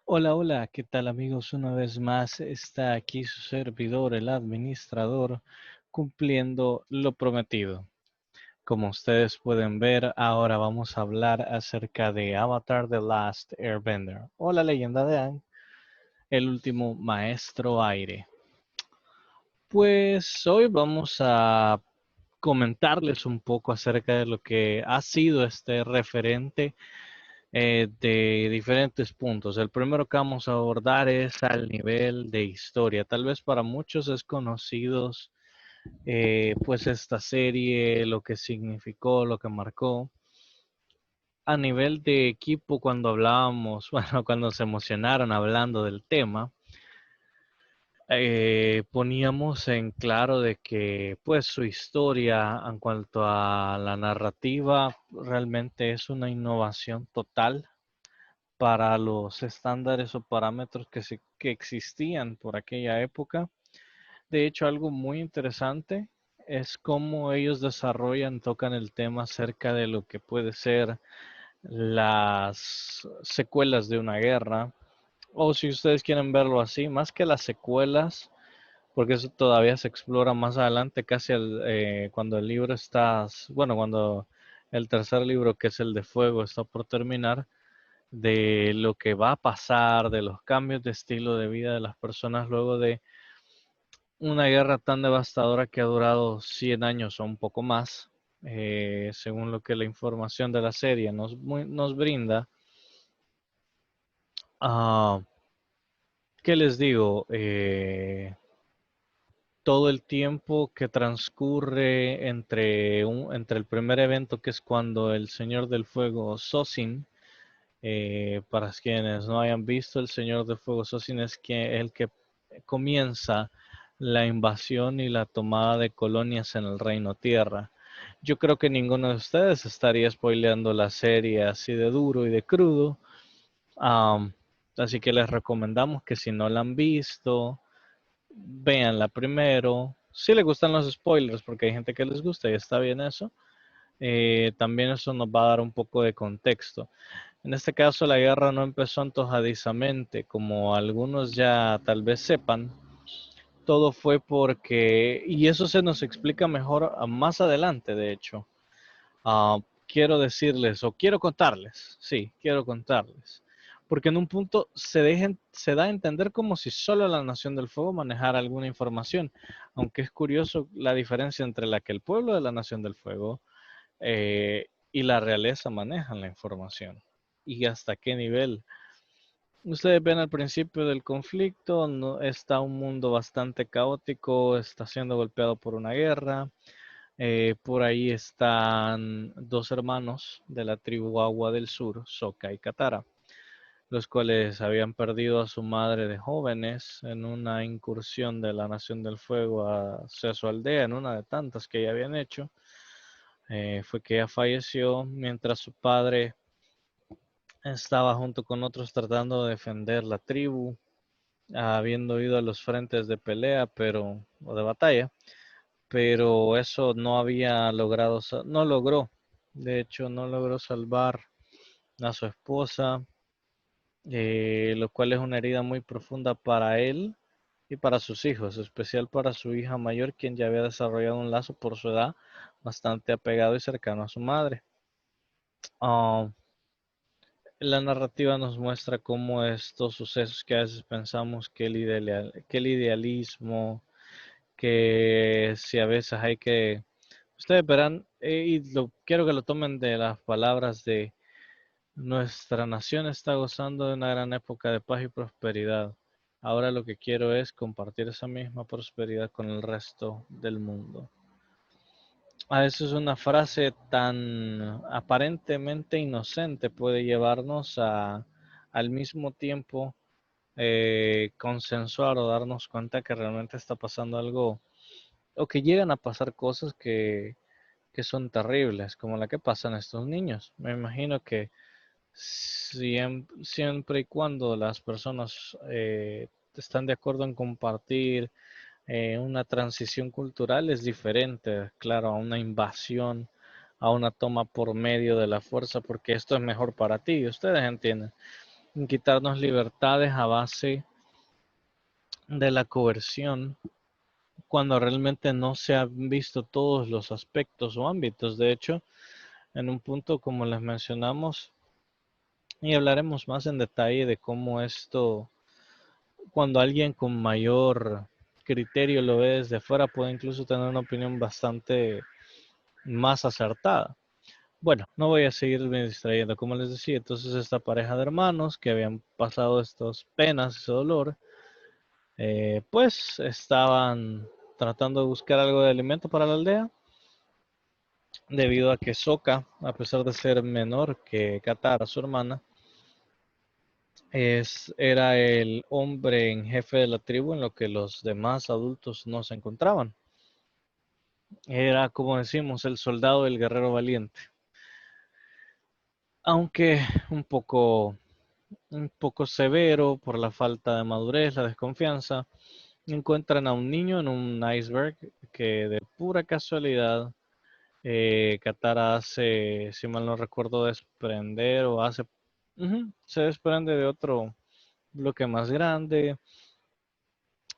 Hola, hola, ¿qué tal amigos? Una vez más está aquí su servidor, el administrador, cumpliendo lo prometido. Como ustedes pueden ver, ahora vamos a hablar acerca de Avatar The Last Airbender o la leyenda de Aang, el último maestro aire. Pues hoy vamos a comentarles un poco acerca de lo que ha sido este referente de diferentes puntos. El primero que vamos a abordar es al nivel de historia. Tal vez para muchos es conocidos pues esta serie, lo que significó, lo que marcó. A nivel de equipo, cuando hablábamos, bueno, cuando se emocionaron hablando del tema, poníamos en claro de que pues su historia en cuanto a la narrativa realmente es una innovación total para los estándares o parámetros que existían por aquella época. De hecho, algo muy interesante es cómo ellos desarrollan, tocan el tema acerca de lo que puede ser las secuelas de una guerra, o si ustedes quieren verlo así, más que las secuelas, porque eso todavía se explora más adelante, casi cuando el libro está, bueno, cuando el tercer libro, que es el de fuego, está por terminar, de lo que va a pasar, de los cambios de estilo de vida de las personas luego de una guerra tan devastadora que ha durado 100 años o un poco más, según lo que la información de la serie nos brinda. Ah, ¿Qué les digo? Todo el tiempo que transcurre entre el primer evento, que es cuando el Señor del Fuego, Sosin, para quienes no hayan visto, el Señor del Fuego Sosin es el que comienza la invasión y la tomada de colonias en el Reino Tierra. Yo creo que ninguno de ustedes estaría spoileando la serie así de duro y de crudo. Am, Así que les recomendamos que si no la han visto, véanla primero. Si les gustan los spoilers, porque hay gente que les gusta y está bien eso, también eso nos va a dar un poco de contexto. En este caso, la guerra no empezó antojadizamente, como algunos ya tal vez sepan. Todo fue porque, y eso se nos explica mejor más adelante, de hecho. Ah, Quiero decirles, o quiero contarles, sí, quiero contarles. Porque en un punto se da a entender como si solo la Nación del Fuego manejara alguna información. Aunque es curioso la diferencia entre la que el pueblo de la Nación del Fuego y la realeza manejan la información. Y hasta qué nivel. Ustedes ven al principio del conflicto, no, está un mundo bastante caótico, está siendo golpeado por una guerra. Por ahí están dos hermanos de la tribu Agua del Sur, Sokka y Katara, los cuales habían perdido a su madre de jóvenes en una incursión de la Nación del Fuego hacia su aldea, en una de tantas que ya habían hecho. Fue que ella falleció mientras su padre estaba junto con otros tratando de defender la tribu, habiendo ido a los frentes de pelea, o de batalla, pero eso no había logrado, no logró, de hecho, no logró salvar a su esposa, lo cual es una herida muy profunda para él y para sus hijos, especial para su hija mayor, quien ya había desarrollado un lazo por su edad bastante apegado y cercano a su madre. Ah, la narrativa nos muestra cómo estos sucesos que a veces pensamos que el idealismo, que si a veces hay que... Ustedes verán, quiero que lo tomen de las palabras de nuestra nación está gozando de una gran época de paz y prosperidad. Ahora lo que quiero es compartir esa misma prosperidad con el resto del mundo. A veces una frase tan aparentemente inocente puede llevarnos al mismo tiempo consensuar o darnos cuenta que realmente está pasando algo o que llegan a pasar cosas que son terribles, como la que pasan a estos niños. Me imagino que siempre y cuando las personas están de acuerdo en compartir una transición cultural es diferente, claro, a una invasión, a una toma por medio de la fuerza, porque esto es mejor para ti, ustedes entienden. quitarnos libertades a base de la coerción, cuando realmente no se han visto todos los aspectos o ámbitos. De hecho, en un punto, como les mencionamos, y hablaremos más en detalle de cómo esto, cuando alguien con mayor criterio lo ve desde fuera, puede incluso tener una opinión bastante más acertada. Bueno, no voy a seguirme distrayendo, como les decía. Entonces esta pareja de hermanos que habían pasado estas penas, ese dolor, pues estaban tratando de buscar algo de alimento para la aldea, debido a que Sokka, a pesar de ser menor que Katara, su hermana, era el hombre en jefe de la tribu en lo que los demás adultos no se encontraban. Era, como decimos, el soldado del guerrero valiente. Aunque un poco, un poco severo por la falta de madurez, la desconfianza, encuentran a un niño en un iceberg que de pura casualidad Katara hace, si mal no recuerdo, desprender o hace, se desprende de otro bloque más grande.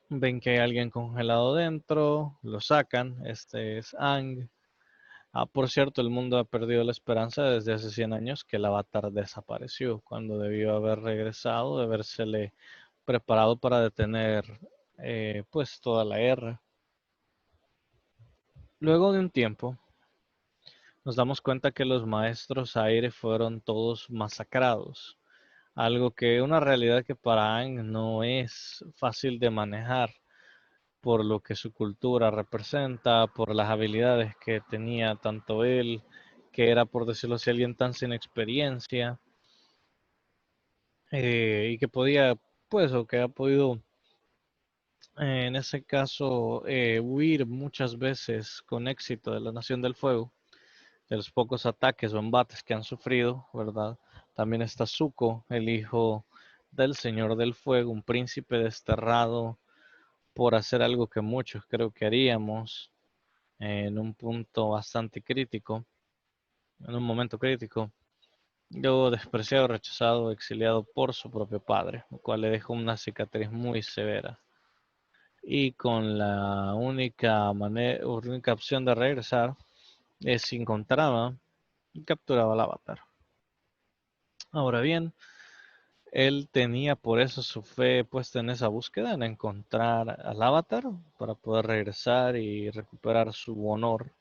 Ven que hay alguien congelado dentro, lo sacan, este es Aang. Por cierto, el mundo ha perdido la esperanza desde hace 100 años que el avatar desapareció, cuando debió haber regresado, de habérsele preparado para detener pues toda la guerra. Luego de un tiempo, nos damos cuenta que los maestros aire fueron todos masacrados, algo que una realidad que para Aang no es fácil de manejar, por lo que su cultura representa, por las habilidades que tenía tanto él, que era, por decirlo así, alguien tan sin experiencia, y que podía, pues, o que ha podido, en ese caso, huir muchas veces con éxito de la Nación del Fuego, de los pocos ataques o embates que han sufrido, ¿verdad? También está Zuko, el hijo del Señor del Fuego, un príncipe desterrado por hacer algo que muchos creo que haríamos en un punto bastante crítico, en un momento crítico. Luego despreciado, rechazado, exiliado por su propio padre, lo cual le dejó una cicatriz muy severa. Y con la única opción de regresar es si encontraba y capturaba al avatar. Ahora bien, él tenía por eso su fe puesta en esa búsqueda, en encontrar al avatar para poder regresar y recuperar su honor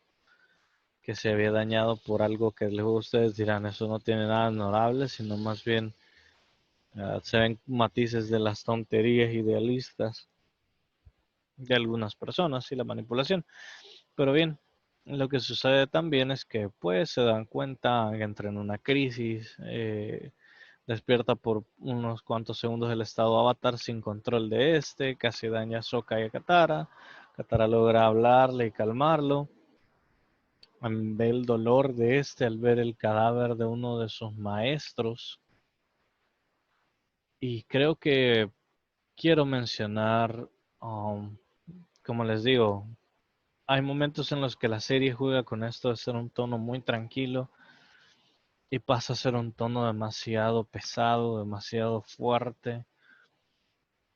que se había dañado por algo que luego ustedes dirán, eso no tiene nada honorable, sino más bien se ven matices de las tonterías idealistas de algunas personas y la manipulación. Pero bien, lo que sucede también es que pues se dan cuenta que entra en una crisis, despierta por unos cuantos segundos el estado avatar sin control de este, casi daña a Sokka y a Katara. Katara logra hablarle y calmarlo. Ve el dolor de este al ver el cadáver de uno de sus maestros. Y creo que quiero mencionar, como les digo, hay momentos en los que la serie juega con esto de ser un tono muy tranquilo y pasa a ser un tono demasiado pesado, demasiado fuerte,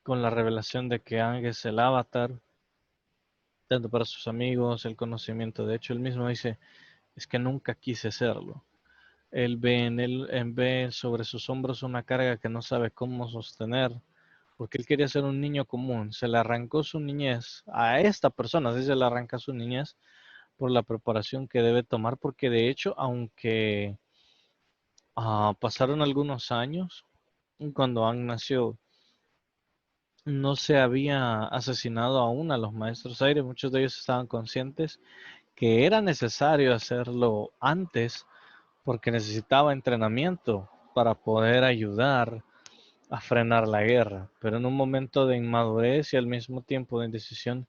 con la revelación de que Aang es el avatar, tanto para sus amigos, el conocimiento. De hecho, él mismo dice, es que nunca quise serlo. Él ve sobre sus hombros una carga que no sabe cómo sostener, porque él quería ser un niño común. Se le arrancó su niñez a esta persona, así se le arranca su niñez por la preparación que debe tomar, porque de hecho, aunque pasaron algunos años, cuando Aang nació, no se había asesinado aún a los maestros aire. Muchos de ellos estaban conscientes que era necesario hacerlo antes, porque necesitaba entrenamiento para poder ayudar a frenar la guerra. Pero en un momento de inmadurez y al mismo tiempo de indecisión,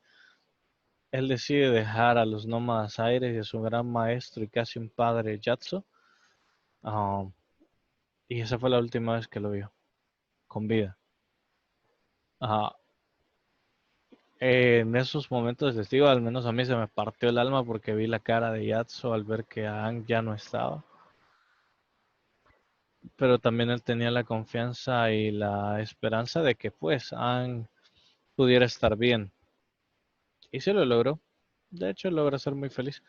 él decide dejar a los nómadas aires y a su gran maestro y casi un padre, Yatso. ah, y esa fue la última vez que lo vio, con vida. Ajá. En esos momentos, les digo, al menos a mí se me partió el alma porque vi la cara de Yatso al ver que Aang ya no estaba. pero también él tenía la confianza y la esperanza de que pues Aang pudiera estar bien. Y sí lo logró. De hecho, logra ser muy feliz.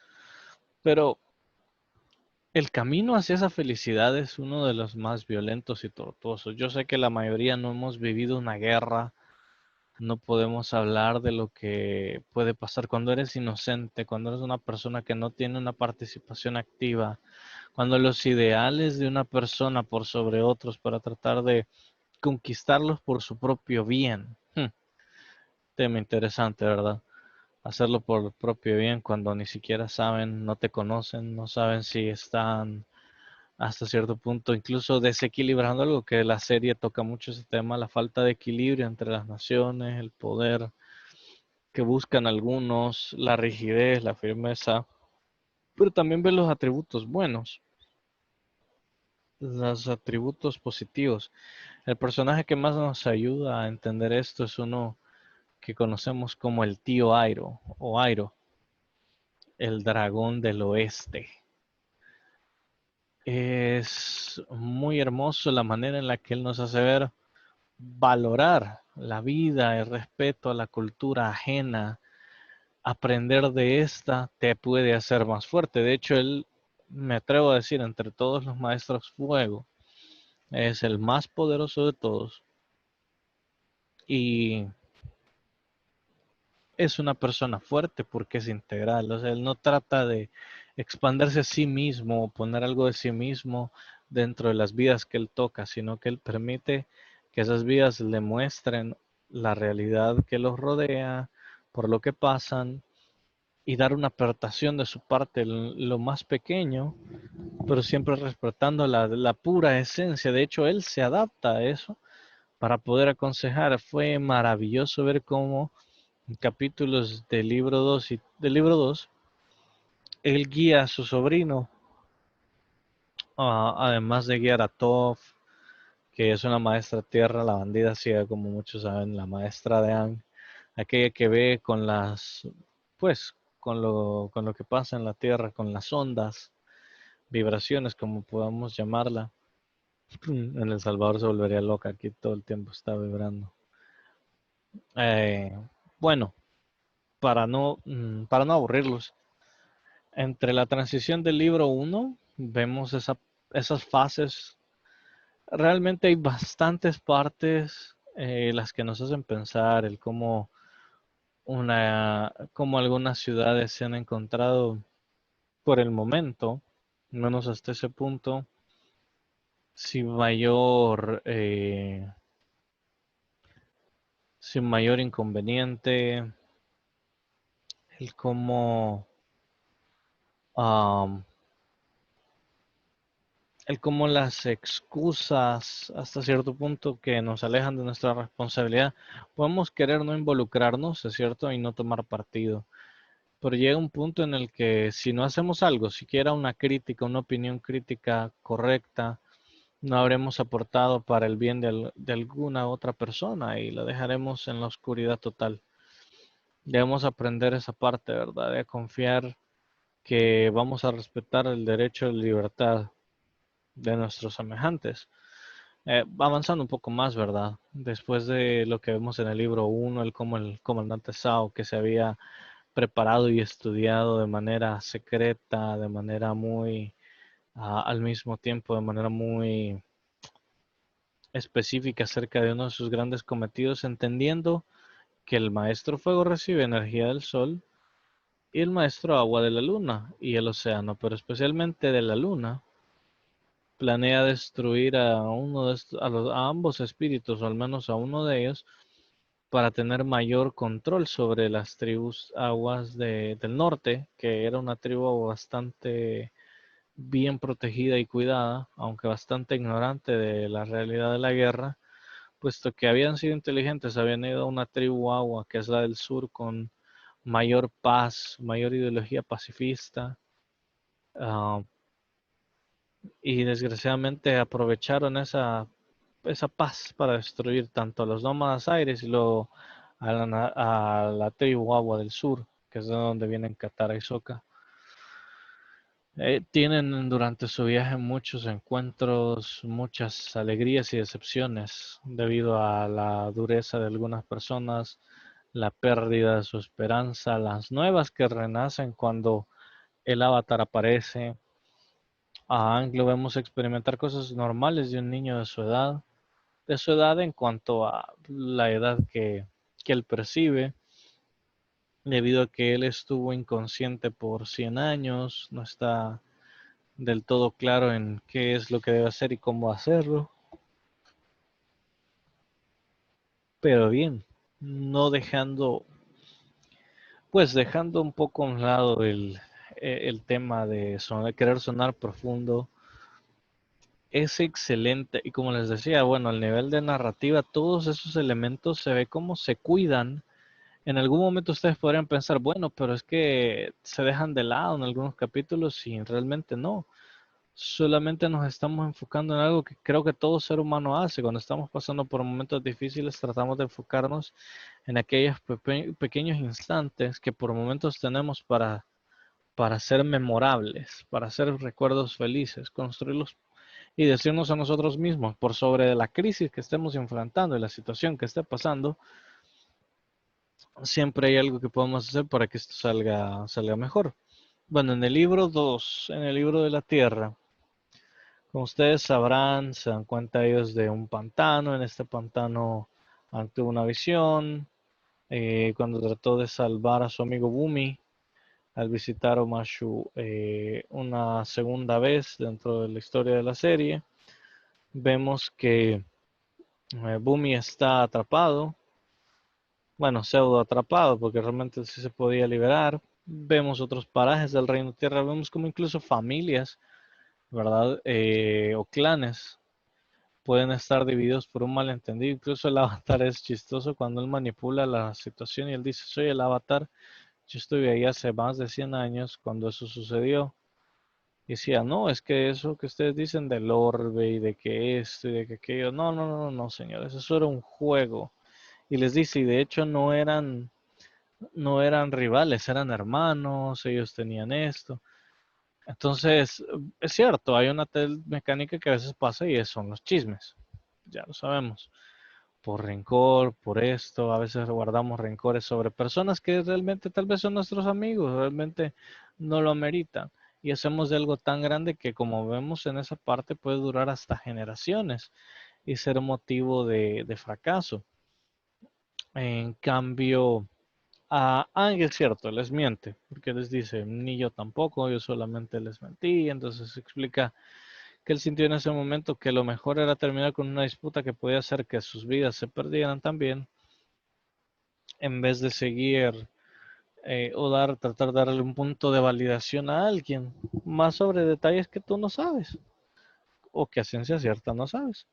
Pero el camino hacia esa felicidad es uno de los más violentos y tortuosos. Yo sé que la mayoría no hemos vivido una guerra, no podemos hablar de lo que puede pasar cuando eres inocente, cuando eres una persona que no tiene una participación activa, cuando los ideales de una persona por sobre otros para tratar de conquistarlos por su propio bien. Tema interesante, ¿verdad? Hacerlo por el propio bien cuando ni siquiera saben, no te conocen, no saben si están hasta cierto punto incluso desequilibrando, algo que la serie toca mucho ese tema, la falta de equilibrio entre las naciones, el poder que buscan algunos, la rigidez, la firmeza, pero también ver los atributos buenos, los atributos positivos. El personaje que más nos ayuda a entender esto es uno que conocemos como el tío Airo o Airo, el dragón del oeste. Es muy hermoso la manera en la que él nos hace ver valorar la vida, el respeto a la cultura ajena, aprender de esta te puede hacer más fuerte. De hecho, él, me atrevo a decir, entre todos los maestros fuego, es el más poderoso de todos y es una persona fuerte porque es integral. O sea, él no trata de expandirse a sí mismo o poner algo de sí mismo dentro de las vidas que él toca, sino que él permite que esas vidas le muestren la realidad que los rodea, por lo que pasan, y dar una aportación de su parte, lo más pequeño, pero siempre respetando la pura esencia. De hecho, él se adapta a eso para poder aconsejar. Fue maravilloso ver cómo en capítulos del libro 2 y del libro 2 él guía a su sobrino, además de guiar a Toph, que es una maestra tierra, la bandida ciega, como muchos saben, la maestra de Aang, aquella que ve con las, pues, con lo que pasa en la tierra, con las ondas, vibraciones, como podamos llamarla. En El Salvador se volvería loca, aquí todo el tiempo está vibrando. Eh, bueno, para no aburrirlos, entre la transición del libro uno vemos esas fases. Realmente hay bastantes partes las que nos hacen pensar el cómo algunas ciudades se han encontrado por el momento, menos hasta ese punto, sin mayor inconveniente, el am, cómo las excusas hasta cierto punto que nos alejan de nuestra responsabilidad, podemos querer no involucrarnos, es cierto, y no tomar partido. Pero llega un punto en el que si no hacemos algo, siquiera una crítica, una opinión crítica correcta, no habremos aportado para el bien de alguna otra persona y la dejaremos en la oscuridad total. Debemos aprender esa parte, ¿verdad? De confiar que vamos a respetar el derecho de libertad de nuestros semejantes. Avanzando un poco más, ¿verdad? Después de lo que vemos en el libro uno, el comandante Sao, que se había preparado y estudiado de manera secreta, de manera muy, al mismo tiempo, de manera muy específica acerca de uno de sus grandes cometidos, entendiendo que el maestro fuego recibe energía del sol y el maestro agua de la luna y el océano, pero especialmente de la luna, planea destruir a ambos espíritus, o al menos a uno de ellos, para tener mayor control sobre las tribus aguas del norte, que era una tribu bastante bien protegida y cuidada, aunque bastante ignorante de la realidad de la guerra, puesto que habían sido inteligentes, habían ido a una tribu agua, que es la del sur, con mayor paz, mayor ideología pacifista, uh, y desgraciadamente aprovecharon esa paz para destruir tanto a los nómadas aires y luego a la tribu agua del sur, que es de donde vienen Katara y Sokka. Tienen durante su viaje muchos encuentros, muchas alegrías y decepciones debido a la dureza de algunas personas, la pérdida de su esperanza, las nuevas que renacen cuando el avatar aparece. A Aang lo vemos experimentar cosas normales de un niño de su edad en cuanto a la edad que él percibe, debido a que él estuvo inconsciente por 100 años, no está del todo claro en qué es lo que debe hacer y cómo hacerlo. Pero bien, no dejando, pues dejando un poco a un lado el tema de querer sonar profundo, es excelente. Y como les decía, bueno, al nivel de narrativa, todos esos elementos se ve cómo se cuidan. En algún momento ustedes podrían pensar, bueno, pero es que se dejan de lado en algunos capítulos y realmente no. Solamente nos estamos enfocando en algo que creo que todo ser humano hace. Cuando estamos pasando por momentos difíciles, tratamos de enfocarnos en aquellos pequeños instantes que por momentos tenemos para ser memorables, para hacer recuerdos felices, construirlos y decirnos a nosotros mismos, por sobre de la crisis que estemos enfrentando y la situación que esté pasando, siempre hay algo que podemos hacer para que esto salga mejor. Bueno, en el libro 2, en el libro de la Tierra, como ustedes sabrán, se dan cuenta ellos de un pantano. En este pantano tuvo una visión cuando trató de salvar a su amigo Bumi al visitar Omashu una segunda vez dentro de la historia de la serie. Vemos que Bumi está atrapado, bueno, pseudo atrapado, porque realmente sí se podía liberar. Vemos otros parajes del Reino Tierra, vemos como incluso familias, ¿verdad? O clanes pueden estar divididos por un malentendido. Incluso el avatar es chistoso cuando él manipula la situación y él dice, soy el avatar, yo estuve ahí hace más de 100 años cuando eso sucedió. Y decía, no, es que eso que ustedes dicen del orbe y de que esto y de que aquello, no, no, no, no, señores, eso era un juego. Y les dice, y de hecho no eran rivales, eran hermanos, ellos tenían esto. Entonces, es cierto, hay una mecánica que a veces pasa y son los chismes, ya lo sabemos. Por rencor, por esto, a veces guardamos rencores sobre personas que realmente tal vez son nuestros amigos, realmente no lo ameritan. Y hacemos de algo tan grande que como vemos en esa parte puede durar hasta generaciones y ser motivo de fracaso. En cambio, a Ángel es cierto, les miente, porque les dice, ni yo tampoco, yo solamente les mentí, entonces explica que él sintió en ese momento que lo mejor era terminar con una disputa que podía hacer que sus vidas se perdieran también, en vez de seguir o tratar de darle un punto de validación a alguien, más sobre detalles que tú no sabes, o que a ciencia cierta no sabes,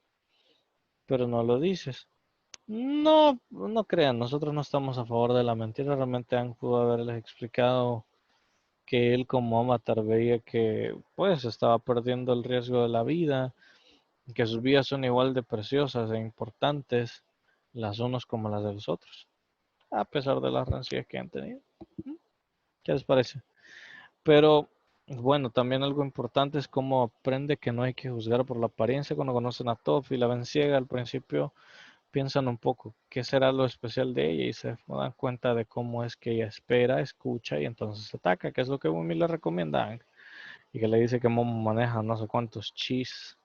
pero no lo dices. No, no crean, nosotros no estamos a favor de la mentira, realmente han pudo haberles explicado que él como avatar veía que pues estaba perdiendo el riesgo de la vida, que sus vidas son igual de preciosas e importantes las unos como las de los otros, a pesar de las rencillas que han tenido. ¿Qué les parece? Pero bueno, también algo importante es cómo aprende que no hay que juzgar por la apariencia cuando conocen a Toph y la ven ciega al principio. Piensan un poco qué será lo especial de ella y se dan cuenta de cómo es que ella espera, escucha y entonces ataca, que es lo que Bumi le recomienda y que le dice que Momo maneja no sé cuántos chis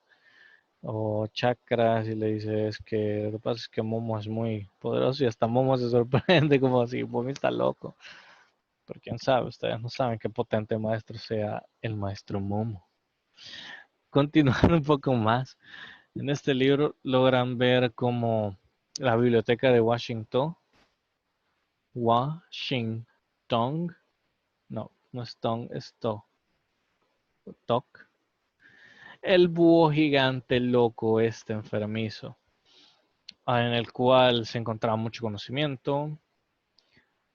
o chakras y le dice es que lo que pasa es que Momo es muy poderoso y hasta Momo se sorprende como si Bumi está loco. Pero quién sabe, ustedes no saben qué potente maestro sea el maestro Momo. Continuando un poco más, en este libro logran ver cómo la biblioteca de Washington, no es Tong, es Tok, el búho gigante loco este enfermizo, en el cual se encontraba mucho conocimiento,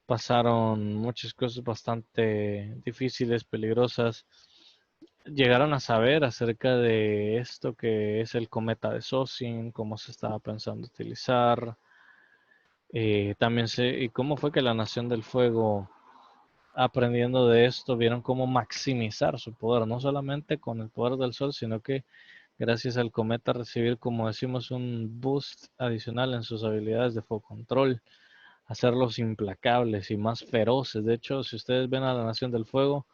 pasaron muchas cosas bastante difíciles, peligrosas, llegaron a saber acerca de esto que es el cometa de Sosin, cómo se estaba pensando utilizar, también sé y cómo fue que la Nación del Fuego aprendiendo de esto, vieron cómo maximizar su poder, no solamente con el poder del sol, sino que gracias al cometa recibir, como decimos, un boost adicional en sus habilidades de fuego control, hacerlos implacables y más feroces. De hecho, si ustedes ven a la Nación del Fuego,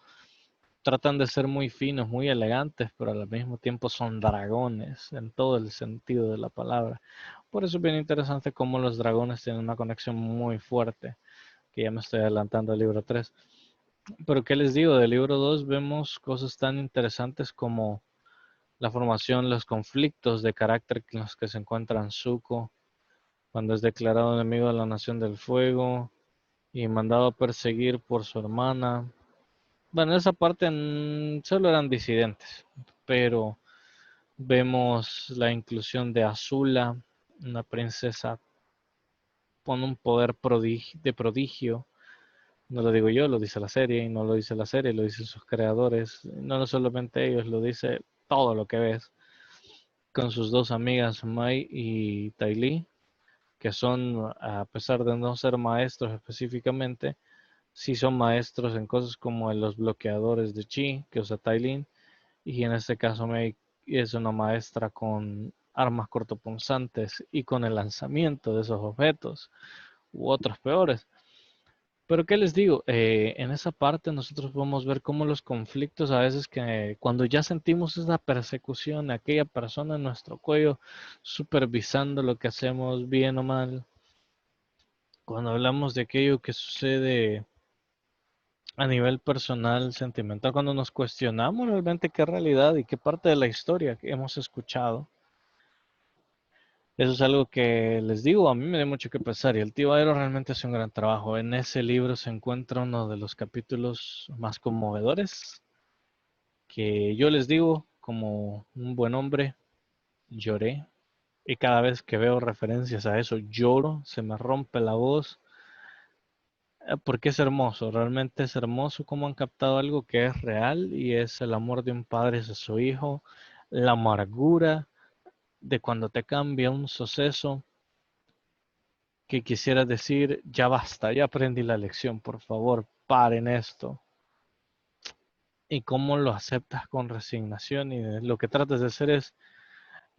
tratan de ser muy finos, muy elegantes, pero al mismo tiempo son dragones en todo el sentido de la palabra. Por eso es bien interesante cómo los dragones tienen una conexión muy fuerte, que ya me estoy adelantando al libro 3. Pero ¿qué les digo? Del libro 2 vemos cosas tan interesantes como la formación, los conflictos de carácter en los que se encuentra Zuko cuando es declarado enemigo de la Nación del Fuego y mandado a perseguir por su hermana. Bueno, esa parte solo eran disidentes, pero vemos la inclusión de Azula, una princesa con un poder de prodigio. No lo digo yo, lo dice la serie, y no lo dice la serie, lo dicen sus creadores. No solamente ellos, lo dice todo lo que ves. Con sus dos amigas, Mai y Tai Li, que son, a pesar de no ser maestros específicamente, sí son maestros en cosas como en los bloqueadores de chi que usa Tai Lin, y en este caso Mei es una maestra con armas cortopunzantes y con el lanzamiento de esos objetos u otros peores. Pero ¿qué les digo? En esa parte nosotros podemos ver cómo los conflictos a veces que cuando ya sentimos esa persecución de aquella persona en nuestro cuello, supervisando lo que hacemos bien o mal, cuando hablamos de aquello que sucede a nivel personal, sentimental, cuando nos cuestionamos realmente qué realidad y qué parte de la historia que hemos escuchado. Eso es algo que les digo, a mí me da mucho que pensar y el tío Aero realmente hace un gran trabajo. En ese libro se encuentra uno de los capítulos más conmovedores que yo les digo, como un buen hombre, lloré y cada vez que veo referencias a eso lloro, se me rompe la voz porque es hermoso, realmente es hermoso cómo han captado algo que es real y es el amor de un padre hacia su hijo, la amargura de cuando te cambia un suceso que quisieras decir, ya basta, ya aprendí la lección, por favor, paren esto. Y cómo lo aceptas con resignación y lo que tratas de hacer es,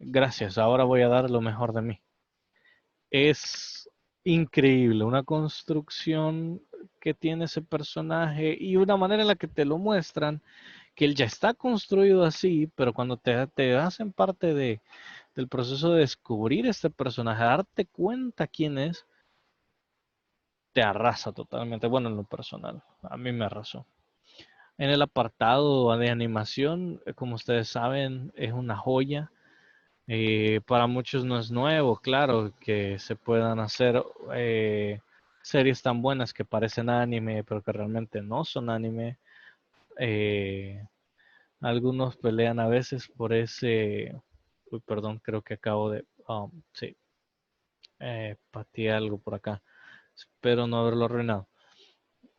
gracias, ahora voy a dar lo mejor de mí. Es increíble, una construcción que tiene ese personaje y una manera en la que te lo muestran, que él ya está construido así, pero cuando te hacen parte del proceso de descubrir este personaje, darte cuenta quién es, te arrasa totalmente. Bueno, en lo personal, a mí me arrasó. En el apartado de animación, como ustedes saben, es una joya. Para muchos no es nuevo, claro, que se puedan hacer series tan buenas que parecen anime, pero que realmente no son anime. Eh, Algunos pelean a veces por ese... Uy, perdón, creo que acabo de... sí, pateé algo por acá. Espero no haberlo arruinado.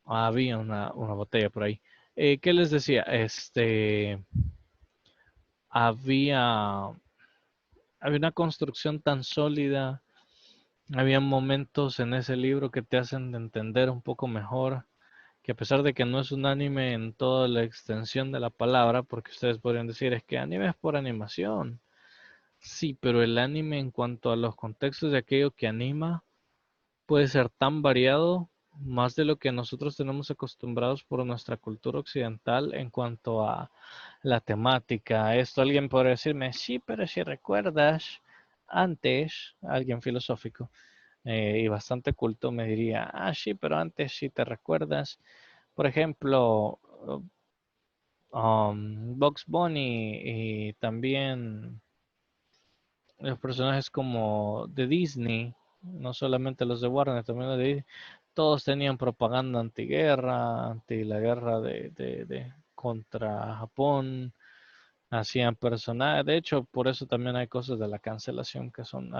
Había una botella por ahí. ¿Qué les decía? Había, había una construcción tan sólida. Había momentos en ese libro que te hacen entender un poco mejor que a pesar de que no es un anime en toda la extensión de la palabra, porque ustedes podrían decir es que anime es por animación. Sí, pero el anime en cuanto a los contextos de aquello que anima puede ser tan variado, más de lo que nosotros tenemos acostumbrados por nuestra cultura occidental en cuanto a la temática. Esto alguien podría decirme, sí, pero si recuerdas, antes, alguien filosófico y bastante culto me diría, ah, sí, pero antes si te recuerdas, por ejemplo, Bugs Bunny y también los personajes como de Disney, no solamente los de Warner, también los de Disney, todos tenían propaganda antiguerra, anti la guerra contra Japón, hacían personajes, de hecho por eso también hay cosas de la cancelación que son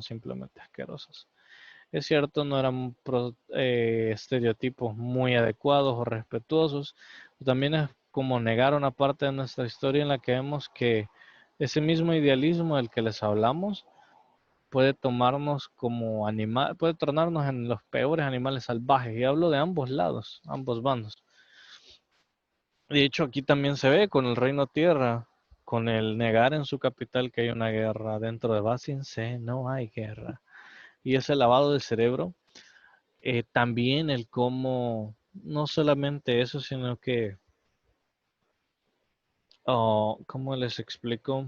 simplemente asquerosas. Es cierto, no eran estereotipos muy adecuados o respetuosos. También es como negar una parte de nuestra historia en la que vemos que ese mismo idealismo del que les hablamos puede tomarnos puede tornarnos en los peores animales salvajes. Y hablo de ambos lados, ambos bandos. De hecho, aquí también se ve con el Reino Tierra, con el negar en su capital que hay una guerra. Dentro de Basing C no hay guerra. Y ese lavado de cerebro, también el cómo, no solamente eso, sino que, ¿cómo les explico?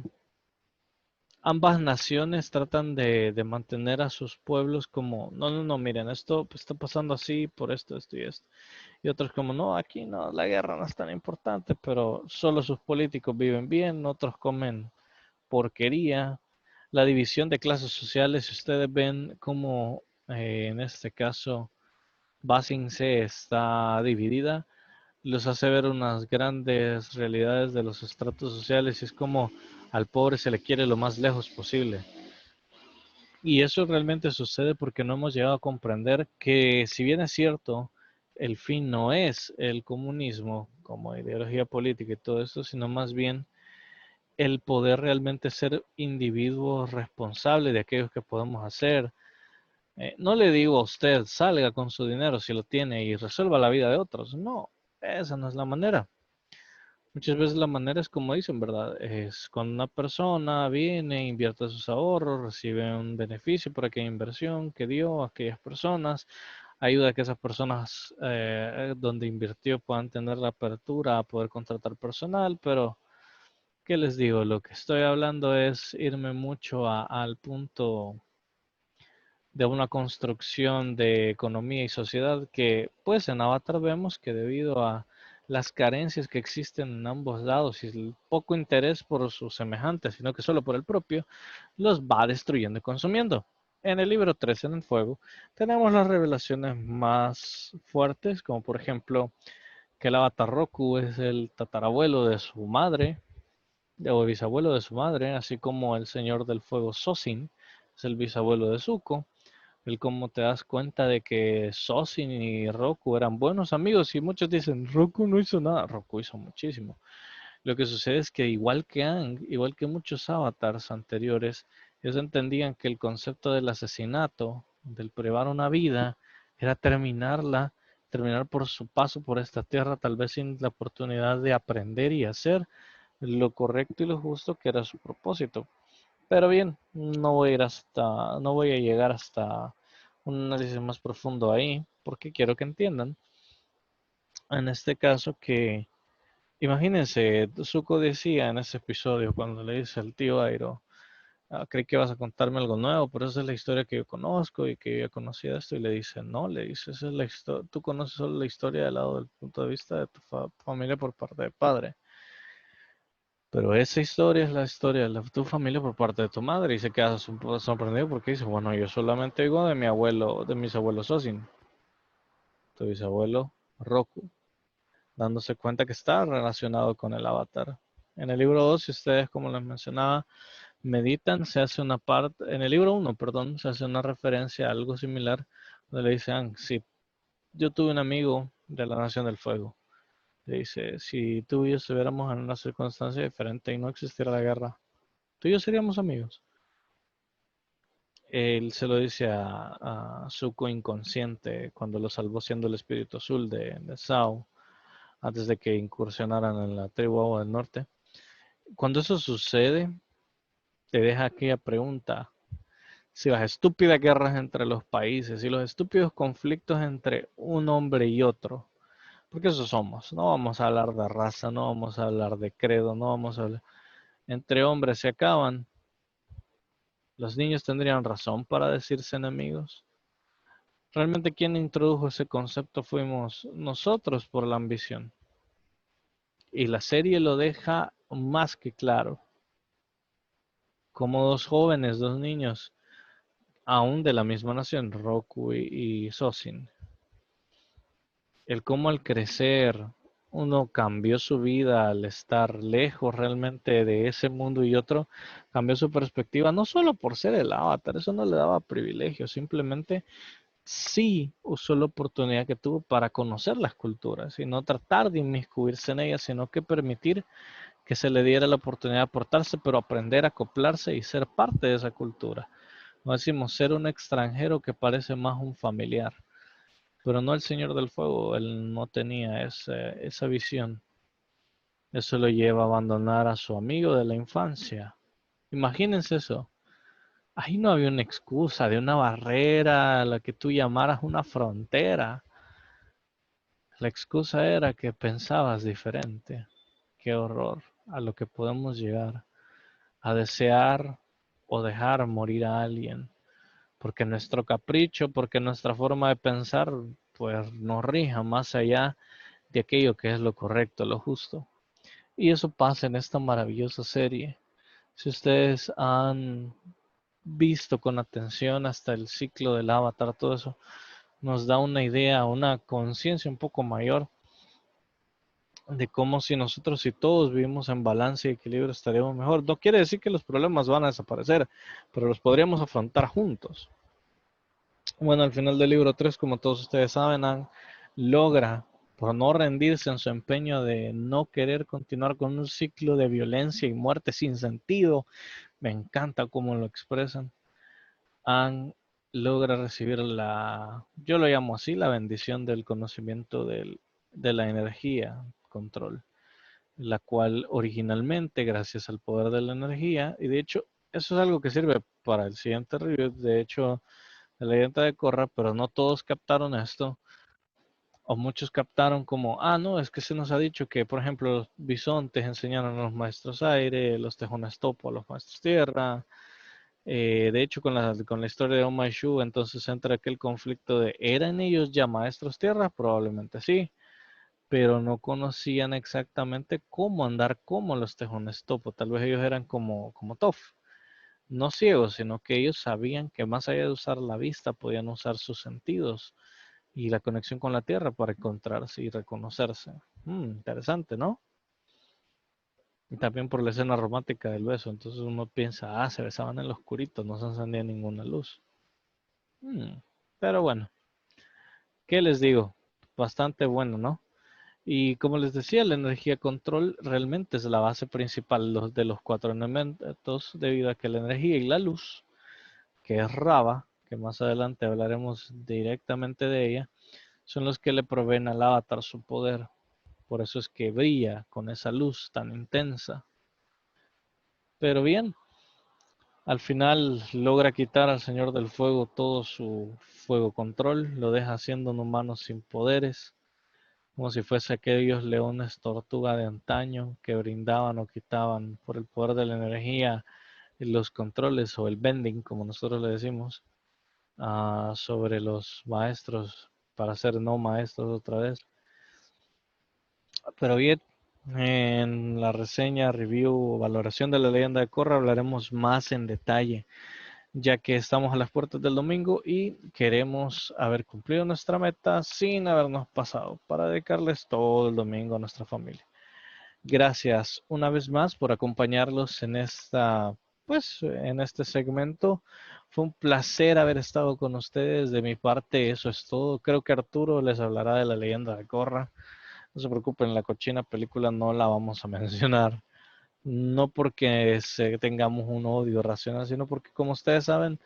Ambas naciones tratan de mantener a sus pueblos como, no, no, no, miren, esto está pasando así por esto, esto y esto. Y otros como, no, aquí no, la guerra no es tan importante, pero solo sus políticos viven bien, otros comen porquería. La división de clases sociales, si ustedes ven cómo en este caso Basing se está dividida, los hace ver unas grandes realidades de los estratos sociales y es como al pobre se le quiere lo más lejos posible. Y eso realmente sucede porque no hemos llegado a comprender que si bien es cierto, el fin no es el comunismo como ideología política y todo eso, sino más bien el poder realmente ser individuos responsables de aquellos que podemos hacer. No le digo a usted, salga con su dinero si lo tiene y resuelva la vida de otros. No, esa no es la manera. Muchas veces la manera es como dicen, ¿verdad? Es cuando una persona viene, invierte sus ahorros, recibe un beneficio por aquella inversión que dio a aquellas personas, ayuda a que esas personas donde invirtió puedan tener la apertura a poder contratar personal, pero ¿qué les digo? Lo que estoy hablando es irme mucho al punto de una construcción de economía y sociedad que pues en Avatar vemos que debido a las carencias que existen en ambos lados y el poco interés por sus semejantes, sino que solo por el propio, los va destruyendo y consumiendo. En el libro 3 en el fuego tenemos las revelaciones más fuertes, como por ejemplo que el Avatar Roku es el tatarabuelo de su madre, o bisabuelo de su madre, así como el Señor del Fuego Sosin es el bisabuelo de Zuko, el cómo te das cuenta de que Sosin y Roku eran buenos amigos y muchos dicen, Roku no hizo nada, Roku hizo muchísimo. Lo que sucede es que igual que Aang, igual que muchos avatars anteriores, ellos entendían que el concepto del asesinato, del privar una vida, era terminarla, terminar por su paso por esta tierra, tal vez sin la oportunidad de aprender y hacer lo correcto y lo justo que era su propósito. Pero bien, no voy a llegar hasta un análisis más profundo ahí, porque quiero que entiendan, en este caso que, imagínense, Zuko decía en ese episodio cuando le dice al tío Airo, creí que vas a contarme algo nuevo, pero esa es la historia que yo conozco y que yo ya conocía esto, y le dice, no, le dice, esa es la historia, tú conoces solo la historia del lado del punto de vista de tu familia por parte de padre. Pero esa historia es la historia de tu familia por parte de tu madre y se queda sorprendido porque dice, bueno, yo solamente oigo de mi abuelo, de mis abuelos Osin, tu bisabuelo Roku, dándose cuenta que está relacionado con el avatar. En el libro 2, si ustedes, como les mencionaba, meditan, se hace una parte, en el libro 1, perdón, se hace una referencia a algo similar, donde le dicen, si yo tuve un amigo de la Nación del Fuego, le dice, si tú y yo estuviéramos en una circunstancia diferente y no existiera la guerra, tú y yo seríamos amigos. Él se lo dice a Zuko inconsciente cuando lo salvó siendo el espíritu azul de Sao, antes de que incursionaran en la tribu Agua del Norte. Cuando eso sucede, te deja aquella pregunta, si las estúpidas guerras entre los países y los estúpidos conflictos entre un hombre y otro, porque eso somos, no vamos a hablar de raza, no vamos a hablar de credo, no vamos a hablar, entre hombres se acaban, los niños tendrían razón para decirse enemigos. Realmente quien introdujo ese concepto fuimos nosotros por la ambición. Y la serie lo deja más que claro. Como dos jóvenes, dos niños, aún de la misma nación, Roku y Sosin, el cómo al crecer uno cambió su vida al estar lejos realmente de ese mundo y otro, cambió su perspectiva, no solo por ser el avatar, eso no le daba privilegio, simplemente sí usó la oportunidad que tuvo para conocer las culturas y no tratar de inmiscuirse en ellas, sino que permitir que se le diera la oportunidad de aportarse, pero aprender a acoplarse y ser parte de esa cultura. No decimos ser un extranjero que parece más un familiar, pero no el Señor del Fuego, él no tenía esa visión. Eso lo lleva a abandonar a su amigo de la infancia. Imagínense eso. Ahí no había una excusa de una barrera a la que tú llamaras una frontera. La excusa era que pensabas diferente. Qué horror a lo que podemos llegar. A desear o dejar morir a alguien. Porque nuestro capricho, porque nuestra forma de pensar, pues nos rija más allá de aquello que es lo correcto, lo justo. Y eso pasa en esta maravillosa serie. Si ustedes han visto con atención hasta el ciclo del avatar, todo eso nos da una idea, una conciencia un poco mayor de cómo si nosotros, si todos vivimos en balance y equilibrio, estaríamos mejor. No quiere decir que los problemas van a desaparecer, pero los podríamos afrontar juntos. Bueno, al final del libro 3, como todos ustedes saben, logra, por no rendirse en su empeño de no querer continuar con un ciclo de violencia y muerte sin sentido, me encanta cómo lo expresan, Aang logra recibir yo lo llamo así, la bendición del conocimiento de la energía, control, la cual originalmente, gracias al poder de la energía, y de hecho, eso es algo que sirve para el siguiente review, de hecho, la leyenda de Korra, pero no todos captaron esto, o muchos captaron como, no, es que se nos ha dicho que, por ejemplo, los bisontes enseñaron a los maestros aire, los tejones topo a los maestros tierra. De hecho, con la historia de Oh My Shu, entonces entra aquel conflicto de, ¿eran ellos ya maestros tierra? Probablemente sí, pero no conocían exactamente cómo andar como los tejones topo. Tal vez ellos eran como Toph, no ciegos, sino que ellos sabían que más allá de usar la vista, podían usar sus sentidos y la conexión con la tierra para encontrarse y reconocerse. Interesante, ¿no? Y también por la escena romántica del beso. Entonces uno piensa, se besaban en lo oscurito, no se encendía ninguna luz. Pero bueno, ¿qué les digo? Bastante bueno, ¿no? Y como les decía, la energía control realmente es la base principal de los cuatro elementos, debido a que la energía y la luz, que es Rava, que más adelante hablaremos directamente de ella, son los que le proveen al avatar su poder. Por eso es que brilla con esa luz tan intensa. Pero bien, al final logra quitar al Señor del Fuego todo su fuego control, lo deja siendo un humano sin poderes, como si fuese aquellos leones tortuga de antaño que brindaban o quitaban por el poder de la energía los controles o el bending, como nosotros le decimos, sobre los maestros para ser no maestros otra vez. Pero bien, en la reseña, review, valoración de la leyenda de Korra hablaremos más en detalle, ya que estamos a las puertas del domingo y queremos haber cumplido nuestra meta sin habernos pasado para dedicarles todo el domingo a nuestra familia. Gracias una vez más por acompañarlos en en este segmento. Fue un placer haber estado con ustedes. De mi parte, eso es todo. Creo que Arturo les hablará de la leyenda de Korra. No se preocupen, la cochina película no la vamos a mencionar. No porque tengamos un odio racional, sino porque, como ustedes saben,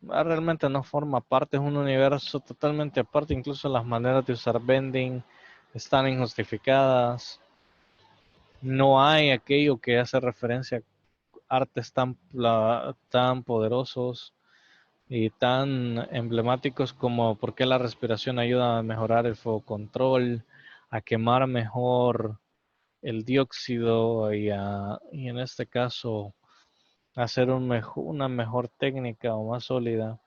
realmente no forma parte, es un universo totalmente aparte. Incluso las maneras de usar bending están injustificadas. No hay aquello que hace referencia a artes tan poderosos y tan emblemáticos como por qué la respiración ayuda a mejorar el fuego control, a quemar mejor el dióxido y en este caso hacer una mejor técnica o más sólida.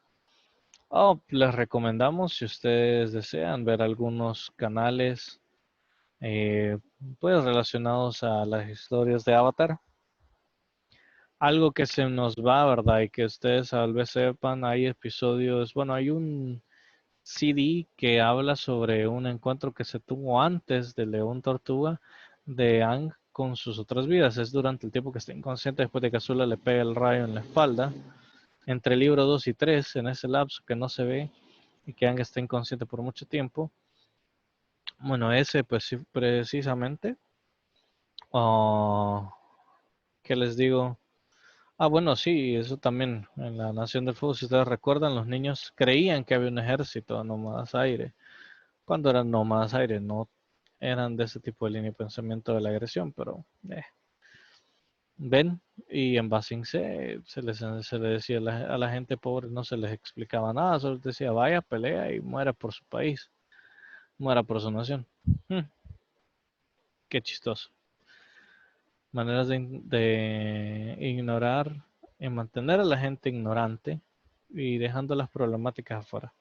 Les recomendamos, si ustedes desean, ver algunos canales pues relacionados a las historias de Avatar. Algo que se nos va, ¿verdad? Y que ustedes tal vez sepan, hay episodios, bueno, hay un CD que habla sobre un encuentro que se tuvo antes de León Tortuga de Aang con sus otras vidas. Es durante el tiempo que está inconsciente después de que Azula le pega el rayo en la espalda. Entre el libro 2 y 3, en ese lapso que no se ve y que Aang está inconsciente por mucho tiempo. Bueno, ese pues sí, precisamente. ¿Qué les digo? Bueno, sí, eso también. En la Nación del Fuego, si ustedes recuerdan, los niños creían que había un ejército de nómadas aire, cuando eran nómadas aire, no eran de ese tipo de línea de pensamiento de la agresión, pero ven, y en Basing se le decía a la gente pobre, no se les explicaba nada, solo decía vaya, pelea y muera por su país, muera por su nación. Qué chistoso. Maneras de ignorar y mantener a la gente ignorante y dejando las problemáticas afuera.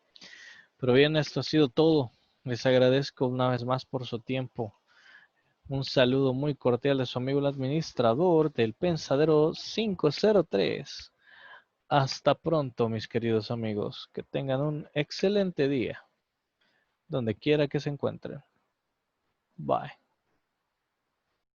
Pero bien, esto ha sido todo. Les agradezco una vez más por su tiempo. Un saludo muy cordial de su amigo el administrador del Pensadero 503. Hasta pronto, mis queridos amigos. Que tengan un excelente día, donde quiera que se encuentren. Bye.